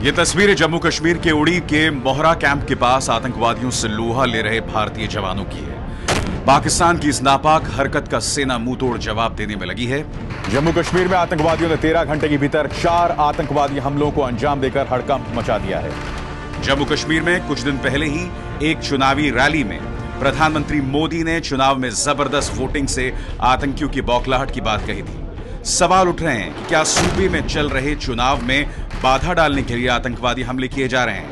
ये तस्वीरें जम्मू कश्मीर के उड़ी के मोहरा कैंप के पास आतंकवादियों से लोहा ले रहे भारतीय जवानों की है। पाकिस्तान की इस नापाक हरकत का सेना मुंह तोड़ जवाब देने में लगी है। जम्मू कश्मीर में आतंकवादियों ने 13 घंटे के भीतर 4 आतंकवादी हमलों को अंजाम देकर हड़कंप मचा दिया है। जम्मू कश्मीर में कुछ दिन पहले ही एक चुनावी रैली में प्रधानमंत्री मोदी ने चुनाव में जबरदस्त वोटिंग से आतंकियों की बौखलाहट की बात कही थी। सवाल उठ रहे हैं कि क्या सूबे में चल रहे चुनाव में बाधा डालने के लिए आतंकवादी हमले किए जा रहे हैं।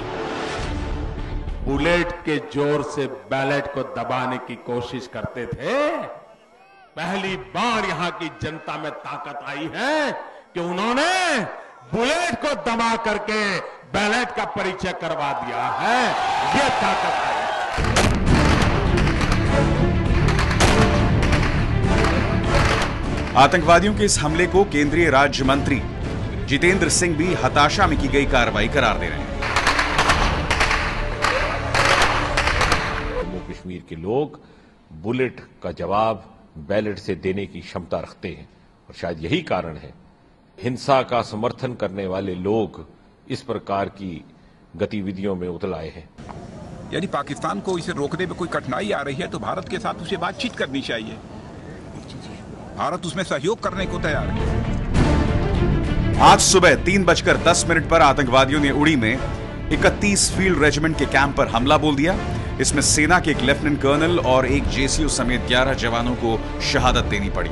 बुलेट के जोर से बैलेट को दबाने की कोशिश करते थे। पहली बार यहां की जनता में ताकत आई है कि उन्होंने बुलेट को दबा करके बैलेट का परिचय करवा दिया है। ये ताकत है। आतंकवादियों के इस हमले को केंद्रीय राज्य मंत्री जितेंद्र सिंह भी हताशा में की गई कार्रवाई करार दे रहे हैं। जम्मू कश्मीर के लोग बुलेट का जवाब बैलेट से देने की क्षमता रखते हैं और शायद यही कारण है हिंसा का समर्थन करने वाले लोग इस प्रकार की गतिविधियों में उतर आए हैं। यदि पाकिस्तान को इसे रोकने में कोई कठिनाई आ रही है तो भारत के साथ उसे बातचीत करनी चाहिए। भारत उसमें सहयोग करने को तैयार है। आज सुबह 3:10 पर आतंकवादियों ने उड़ी में 31 फील्ड रेजिमेंट के कैंप पर हमला बोल दिया। इसमें सेना के एक लेफ्टिनेंट कर्नल और एक जेसीओ समेत 11 जवानों को शहादत देनी पड़ी।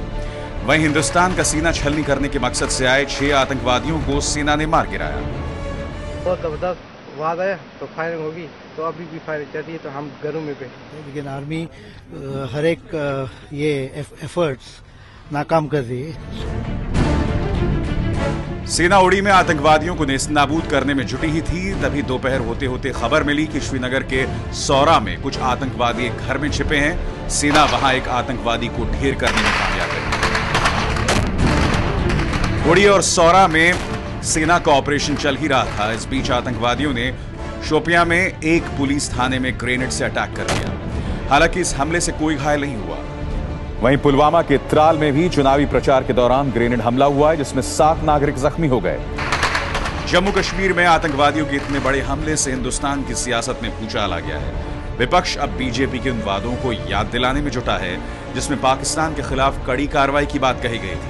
वहीं हिंदुस्तान का सीना छलनी करने के मकसद से आए 6 आतंकवादियों को सेना ने मार गिराया। बहुत जबरदस्त आवाज आया तो फायरिंग होगी, तो अभी भी फायरिंग चल रही है, तो हम घरों में बैठे। लेकिन आर्मी हर एक ये एफर्ट्स नाकाम कर रही है। सेना उड़ी में आतंकवादियों को नेस्तनाबूद करने में जुटी ही थी। तभी दोपहर होते होते खबर मिली कि श्रीनगर के सौरा में कुछ आतंकवादी एक घर में छिपे हैं। सेना वहां एक आतंकवादी को ढेर करने में कामयाब रही। उड़ी और सौरा में सेना का ऑपरेशन चल ही रहा था। इस बीच आतंकवादियों ने शोपियां में एक पुलिस थाने में ग्रेनेड से अटैक कर दिया। हालांकि इस हमले से कोई घायल नहीं हुआ। वहीं पुलवामा के त्राल में भी चुनावी प्रचार के दौरान ग्रेनेड हमला हुआ है, जिसमें 7 नागरिक जख्मी हो गए। जम्मू कश्मीर में आतंकवादियों के इतने बड़े हमले से हिंदुस्तान की सियासत में भूचाल आ गया है। विपक्ष अब बीजेपी के उन वादों को याद दिलाने में जुटा है जिसमें पाकिस्तान के खिलाफ कड़ी कार्रवाई की बात कही गई थी।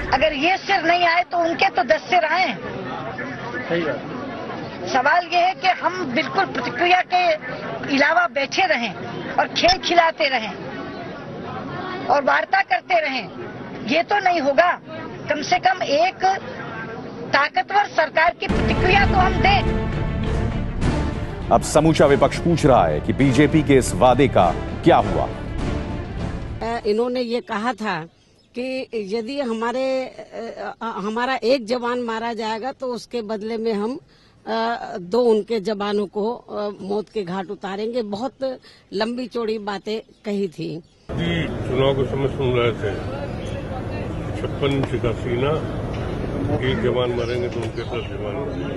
अगर ये सिर नहीं आए तो उनके तो 10 सिर आए। सवाल ये है कि हम बिल्कुल प्रतिक्रिया के अलावा बैठे रहें और खेल खिलाते रहें और वार्ता करते रहें, ये तो नहीं होगा। कम से कम एक ताकतवर सरकार की प्रतिक्रिया तो हम दें। अब समूचा विपक्ष पूछ रहा है कि बीजेपी के इस वादे का क्या हुआ। इन्होंने ये कहा था कि यदि हमारा एक जवान मारा जाएगा तो उसके बदले में हम 2 उनके जवानों को मौत के घाट उतारेंगे। बहुत लंबी चौड़ी बातें कही थी। चुनाव के समय सुन रहे थे 56 इंच का सीना, एक जवान मरेंगे तो उनके 10 जवान मरेंगे,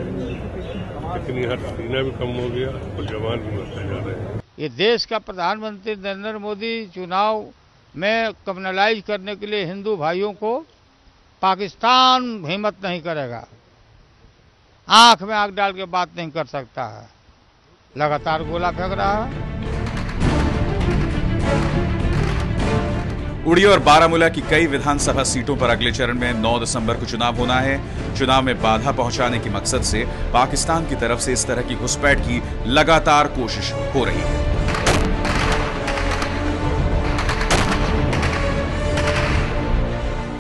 लेकिन यहाँ सीना भी कम हो गया और जवान भी मरते जा रहे हैं। ये देश का प्रधानमंत्री नरेंद्र मोदी चुनाव में कम्युनलाइज करने के लिए हिंदू भाइयों को पाकिस्तान हिम्मत नहीं करेगा, आंख में आंख डाल के बात नहीं कर सकता है। लगातार गोला फेंक रहा है। उड़ी और बारामूला की कई विधानसभा सीटों पर अगले चरण में 9 दिसंबर को चुनाव होना है। चुनाव में बाधा पहुंचाने के मकसद से पाकिस्तान की तरफ से इस तरह की घुसपैठ की लगातार कोशिश हो रही है।